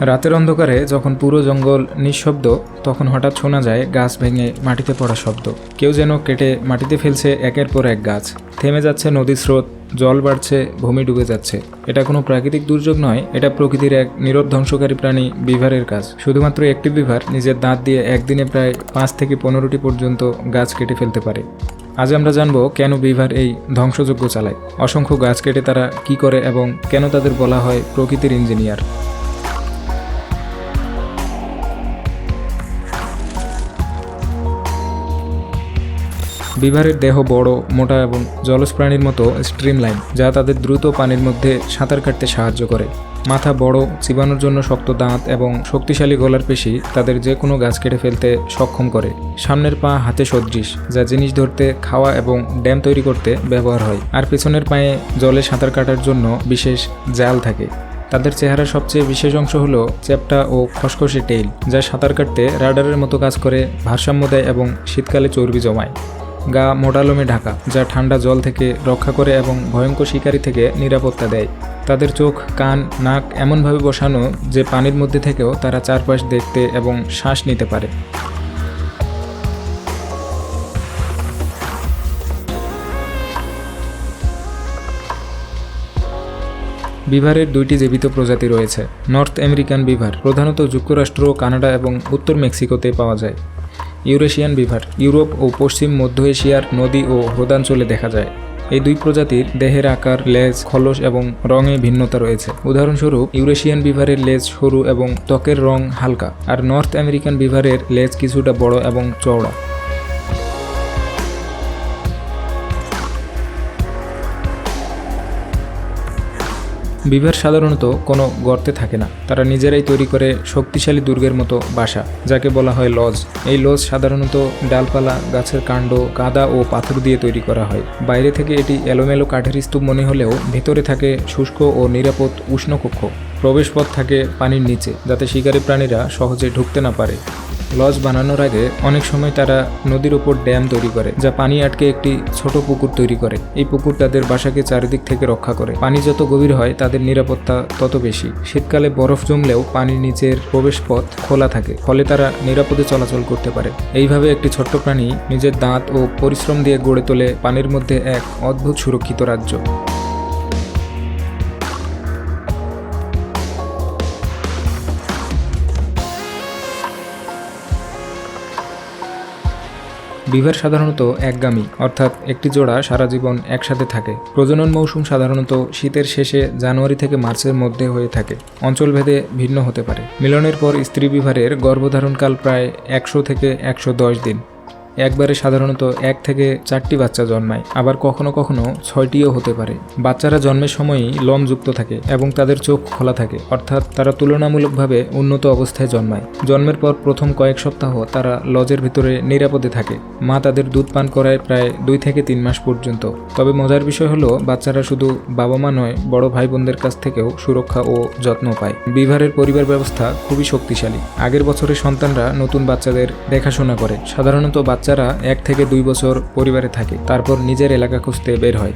রাতের অন্ধকারে যখন পুরো জঙ্গল নিঃশব্দ, তখন হঠাৎ শোনা যায় গাছ ভেঙে মাটিতে পড়া শব্দ। কেউ যেন কেটে মাটিতে ফেলছে একের পর এক গাছ। থেমে যাচ্ছে নদীর স্রোত, জল বাড়ছে, ভূমি ডুবে যাচ্ছে। এটা কোনো প্রাকৃতিক দুর্যোগ নয়, এটা প্রকৃতির এক নীরব ধ্বংসকারী প্রাণী বিভারের কাজ। শুধুমাত্র একটি বিভার নিজের দাঁত দিয়ে একদিনে প্রায় 5 থেকে 15টি পর্যন্ত গাছ কেটে ফেলতে পারে। আজ আমরা জানবো কেন বিভার এই ধ্বংসযজ্ঞ চালায়, অসংখ্য গাছ কেটে তারা কি করে এবং কেন তাদের বলা হয় প্রকৃতির ইঞ্জিনিয়ার। বিভারের দেহ বড়, মোটা এবং জলজ প্রাণীর মতো স্ট্রিমলাইন, যা তাদের দ্রুত পানির মধ্যে সাঁতার কাটতে সাহায্য করে। মাথা বড়, চিবানোর জন্য শক্ত দাঁত এবং শক্তিশালী গলার পেশি তাদের যে কোনো গাছ কেটে ফেলতে সক্ষম করে। সামনের পা হাতে সদৃশ, যা জিনিস ধরতে, খাওয়া এবং ড্যাম তৈরি করতে ব্যবহার হয়। আর পেছনের পায়ে জলে সাঁতার কাটার জন্য বিশেষ জাল থাকে। তাদের চেহারার সবচেয়ে বিশেষ অংশ হলো চ্যাপ্টা ও খসখসে টেইল, যা সাঁতার কাটতে রাডারের মতো কাজ করে, ভারসাম্য দেয় এবং শীতকালে চর্বি জমায়। গা মোটা লোমে ঢাকা, যা ঠান্ডা জল থেকে রক্ষা করে এবং ভয়ঙ্কর শিকারী থেকে নিরাপত্তা দেয়। তাদের চোখ, কান, নাক এমনভাবে বসানো যে পানির মধ্যে থেকেও তারা চারপাশ দেখতে এবং শ্বাস নিতে পারে। বিভারের 2টি জীবিত প্রজাতি রয়েছে। নর্থ আমেরিকান বিভার প্রধানত যুক্তরাষ্ট্র, কানাডা এবং উত্তর মেক্সিকোতে পাওয়া যায়। ইউরেশিয়ান বিভার ইউরোপ ও পশ্চিম মধ্য এশিয়ার নদী ও হ্রদাঞ্চলে দেখা যায়। এই 2 প্রজাতির দেহের আকার, লেজ, খোলস এবং রঙে ভিন্নতা রয়েছে। উদাহরণস্বরূপ, ইউরেশিয়ান বিভারের লেজ সরু এবং ত্বকের রং হালকা, আর নর্থ আমেরিকান বিভারের লেজ কিছুটা বড় এবং চওড়া। বিভার সাধারণত কোনো গর্তে থাকে না। তারা নিজেরাই তৈরি করে শক্তিশালী দুর্গের মতো বাসা, যাকে বলা হয় লজ। এই লজ সাধারণত ডালপালা, গাছের কাণ্ড, কাদা ও পাথর দিয়ে তৈরি করা হয়। বাইরে থেকে এটি এলোমেলো কাঠের স্তূপ মনে হলেও ভেতরে থাকে শুষ্ক ও নিরাপদ উষ্ণ কক্ষ। প্রবেশপথ থাকে পানির নিচে, যাতে শিকারী প্রাণীরা সহজে ঢুকতে না পারে। লজ বানানোর আগে অনেক সময় তারা নদীর উপর ড্যাম তৈরি করে, যা পানি আটকে একটি ছোট পুকুর তৈরি করে। এই পুকুর তাদের বাসাকে চারিদিক থেকে রক্ষা করে। পানি যত গভীর হয় তাদের নিরাপত্তা তত বেশি। শীতকালে বরফ জমলেও পানির নিচের প্রবেশপথ খোলা থাকে, ফলে তারা নিরাপদে চলাচল করতে পারে। এইভাবে একটি ছোট্ট প্রাণী নিজের দাঁত ও পরিশ্রম দিয়ে গড়ে তোলে পানির মধ্যে এক অদ্ভুত সুরক্ষিত রাজ্য। বিভার সাধারণত একগামী, অর্থাৎ একটি জোড়া সারা জীবন একসাথে থাকে। প্রজনন মৌসুম সাধারণত শীতের শেষে জানুয়ারি থেকে মার্চের মধ্যে হয়ে থাকে। অঞ্চলভেদে ভিন্ন হতে পারে। মিলনের পর স্ত্রী বিভারের গর্ভধারণকাল প্রায় 100 থেকে 110 দিন। একবারে সাধারণত 1 থেকে 4টি বাচ্চা জন্মায়, আবার কখনো কখনো 6টিও হতে পারে। বাচ্চারা জন্মের সময়ই লোমযুক্ত থাকে এবং তাদের চোখ খোলা থাকে, অর্থাৎ তারা তুলনামূলকভাবে উন্নত অবস্থায় জন্মায়। জন্মের পর প্রথম কয়েক সপ্তাহ তারা লজের ভিতরে নিরাপদে থাকে। মা তাদের দুধ পান করায় প্রায় 2 থেকে 3 মাস পর্যন্ত। তবে মজার বিষয় হলো, বাচ্চারা শুধু বাবা মা নয়, বড় ভাই বোনদের কাছ থেকেও সুরক্ষা ও যত্ন পায়। বিভারের পরিবার ব্যবস্থা খুবই শক্তিশালী। আগের বছরের সন্তানরা নতুন বাচ্চাদের দেখাশোনা করে। সাধারণত বাচ্চারা 1 থেকে 2 বছর পরিবারে থাকে, তারপর নিজের এলাকা খুঁজতে বের হয়।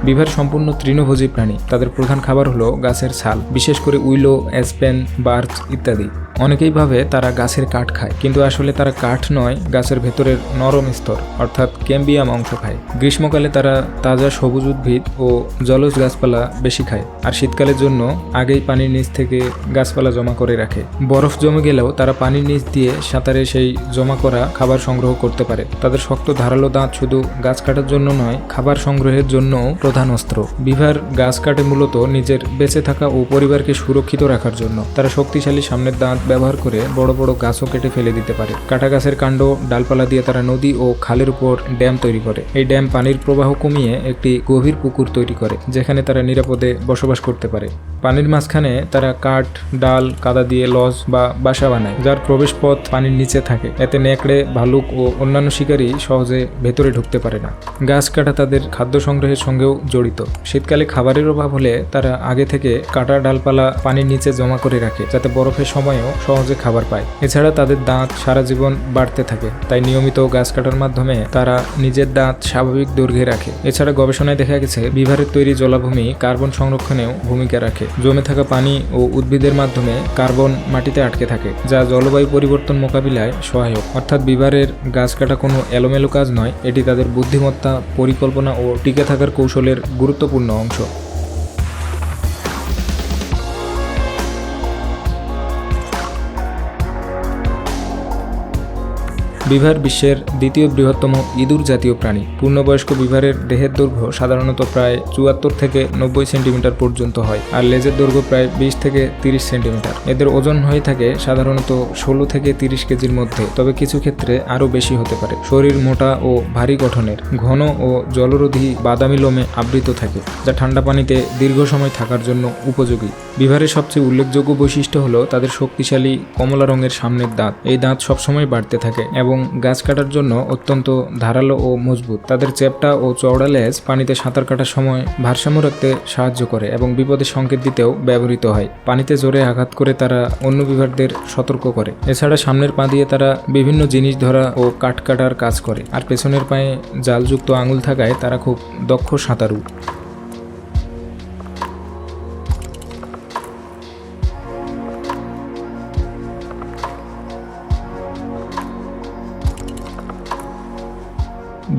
বিভার সম্পূর্ণ তৃণভোজী প্রাণী। তাদের প্রধান খাবার হলো গাছের ছাল, বিশেষ করে উইলো, অ্যাসপেন, বার্চ ইত্যাদি। অনেকেই ভাবে তারা গাছের কাঠ খায়, কিন্তু আসলে তারা কাঠ নয়, গাছের ভেতরের নরম স্তর অর্থাৎ ক্যাম্বিয়াম অংশ খায়। গ্রীষ্মকালে তারা তাজা সবুজ উদ্ভিদ ও জলজ গাছপালা বেশি খায়, আর শীতকালের জন্য আগেই পানির নিচ থেকে গাছপালা জমা করে রাখে। বরফ জমে গেলেও তারা পানির নিচ দিয়ে সাঁতারে সেই জমা করা খাবার সংগ্রহ করতে পারে। তাদের শক্ত ধারালো দাঁত শুধু গাছ কাটার জন্য নয়, খাবার সংগ্রহের জন্যও প্রধান অস্ত্র। বিভার গাছ কাটে মূলত নিজের বেঁচে থাকা ও পরিবারকে সুরক্ষিত রাখার জন্য। তারা শক্তিশালী সামনের দাঁত ব্যবহার করে বড় বড় গাছও কেটে ফেলে দিতে পারে। কাটা গাছের কাণ্ড, ডালপালা দিয়ে তারা নদী ও খালের উপর ড্যাম তৈরি করে। এই ড্যাম পানির প্রবাহ কমিয়ে একটি গভীর পুকুর তৈরি করে, যেখানে তারা নিরাপদে বসবাস করতে পারে। পানির মাঝখানে তারা কাঠ, ডাল, কাদা দিয়ে লজ বা বাসা বানায়, যার প্রবেশ পথ পানির নিচে থাকে। এতে নেকড়ে, ভালুক ও অন্যান্য শিকারী সহজে ভেতরে ঢুকতে পারে না। গাছ কাটা তাদের খাদ্য সংগ্রহের সঙ্গেও জড়িত। শীতকালে খাবারের অভাব হলে তারা আগে থেকে কাটা ডালপালা পানির নিচে জমা করে রাখে, যাতে বরফের সময়ও সহজে খাবার পায়। এছাড়া তাদের দাঁত সারা জীবন বাড়তে থাকে, তাই নিয়মিত গাছ কাটার মাধ্যমে তারা নিজের দাঁত স্বাভাবিক দৈর্ঘ্যে রাখে। এছাড়া গবেষণায় দেখা গেছে বিভারের তৈরি জলাভূমি কার্বন সংরক্ষণেও ভূমিকা রাখে। জমে থাকা পানি ও উদ্ভিদের মাধ্যমে কার্বন মাটিতে আটকে থাকে, যা জলবায়ু পরিবর্তন মোকাবিলায় সহায়ক। অর্থাৎ বিভারের গাছ কাটা কোনো এলোমেলো কাজ নয়, এটি তাদের বুদ্ধিমত্তা, পরিকল্পনা ও টিকে থাকার কৌশলের গুরুত্বপূর্ণ অংশ। বিভার বিশ্বের দ্বিতীয় বৃহত্তম ইঁদুর জাতীয় প্রাণী। পূর্ণবয়স্ক বিভারের দেহের দৈর্ঘ্য সাধারণত প্রায় 74 থেকে 90 সেন্টিমিটার পর্যন্ত হয়, আর লেজের দৈর্ঘ্য প্রায় 20 থেকে 30 সেন্টিমিটার। এদের ওজন হয়ে থাকে সাধারণত 16 থেকে 30 কেজির মধ্যে, তবে কিছু ক্ষেত্রে আরও বেশি হতে পারে। শরীর মোটা ও ভারী গঠনের, ঘন ও জলরোধী বাদামি লোমে আবৃত থাকে, যা ঠান্ডা পানিতে দীর্ঘ সময় থাকার জন্য উপযোগী। বিভারের সবচেয়ে উল্লেখযোগ্য বৈশিষ্ট্য হলো তাদের শক্তিশালী কমলা রঙের সামনের দাঁত। এই দাঁত সবসময় বাড়তে থাকে এবং গাছ কাটার জন্য অত্যন্ত ধারালো ও মজবুত। তাদের চ্যাপ্টা ও চওড়া লেজ পানিতে সাঁতার কাটার সময় ভারসাম্য রাখতে সাহায্য করে এবং বিপদের সংকেত দিতেও ব্যবহৃত হয়। পানিতে জোরে আঘাত করে তারা অন্য বিভারদের সতর্ক করে। এছাড়া সামনের পা দিয়ে তারা বিভিন্ন জিনিস ধরা ও কাঠ কাটার কাজ করে, আর পেছনের পায়ে জালযুক্ত আঙুল থাকায় তারা খুব দক্ষ সাঁতারু।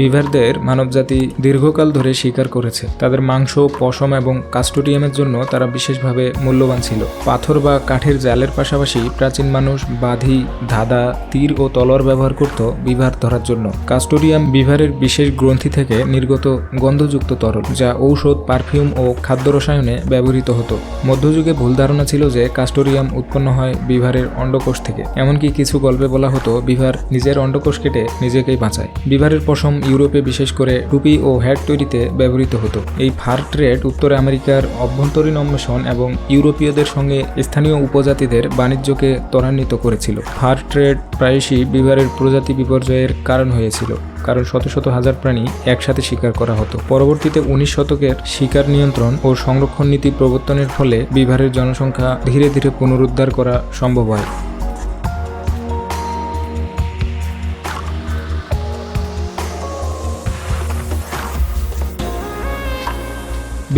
বিভারদের মানবজাতি দীর্ঘকাল ধরে শিকার করেছে। তাদের মাংস, পশম এবং কাস্টোডিয়ামের জন্য তারা বিশেষভাবে মূল্যবান ছিল। পাথর বা কাঠের জালের পাশাপাশি প্রাচীন মানুষ বাঁধি, ধাঁধা, তীর ও তলোয়ার ব্যবহার করত বিভার ধরার জন্য। কাস্টোডিয়াম বিভারের বিশেষ গ্রন্থি থেকে নির্গত গন্ধযুক্ত তরল, যা ঔষধ, পারফিউম ও খাদ্য রসায়নে ব্যবহৃত হতো। মধ্যযুগে ভুল ধারণা ছিল যে কাস্টোডিয়াম উৎপন্ন হয় বিভারের অন্ডকোষ থেকে। এমনকি কিছু গল্পে বলা হতো বিভার নিজের অন্ডকোষ কেটে নিজেকেই বাঁচায়। বিভারের পশম ইউরোপে বিশেষ করে টুপি ও হ্যাট তৈরিতে ব্যবহৃত হতো। এই ফার ট্রেড উত্তর আমেরিকার অভ্যন্তরীণ অন্বেষণ এবং ইউরোপীয়দের সঙ্গে স্থানীয় উপজাতিদের বাণিজ্যকে ত্বরান্বিত করেছিল। ফার ট্রেড প্রায়শই বিভারের প্রজাতি বিপর্যয়ের কারণ হয়েছিল, কারণ শত শত হাজার প্রাণী একসাথে শিকার করা হতো। পরবর্তীতে 19 শতকের শিকার নিয়ন্ত্রণ ও সংরক্ষণ নীতি প্রবর্তনের ফলে বিভারের জনসংখ্যা ধীরে ধীরে পুনরুদ্ধার করা সম্ভব হয়।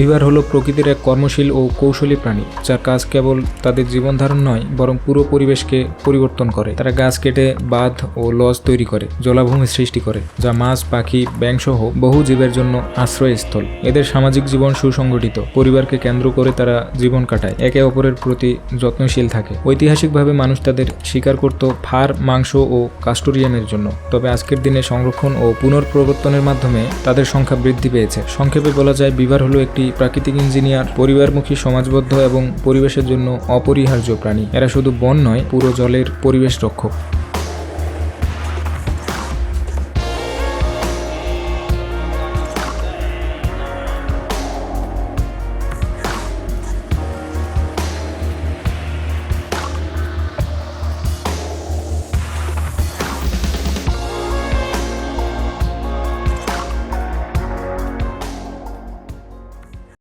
বিভার হলো প্রকৃতির এক কর্মশীল ও কৌশলী প্রাণী, যার কাজ কেবল তাদের জীবন ধারণ নয়, বরং পুরো পরিবেশকে পরিবর্তন করে। তারা গাছ কেটে বাঁধ ও লজ তৈরি করে, জলাভূমি সৃষ্টি করে, যা মাছ, পাখি, ব্যাঙ সহ বহু জীবের জন্য আশ্রয়স্থল। এদের সামাজিক জীবন সুসংগঠিত, পরিবারকে কেন্দ্র করে তারা জীবন কাটায়, একে অপরের প্রতি যত্নশীল থাকে। ঐতিহাসিকভাবে মানুষ তাদের শিকার করত ফার, মাংস ও কাস্টোডিয়ামের জন্য, তবে আজকের দিনে সংরক্ষণ ও পুনর্প্রবর্তনের মাধ্যমে তাদের সংখ্যা বৃদ্ধি পেয়েছে। সংক্ষেপে বলা যায়, বিভার হলো একটি প্রাকৃতিক ইঞ্জিনিয়ার, পরিবারমুখী, সমাজবদ্ধ এবং পরিবেশের জন্য অপরিহার্য প্রাণী। এরা শুধু বন নয়, পুরো জলের পরিবেশ রক্ষক।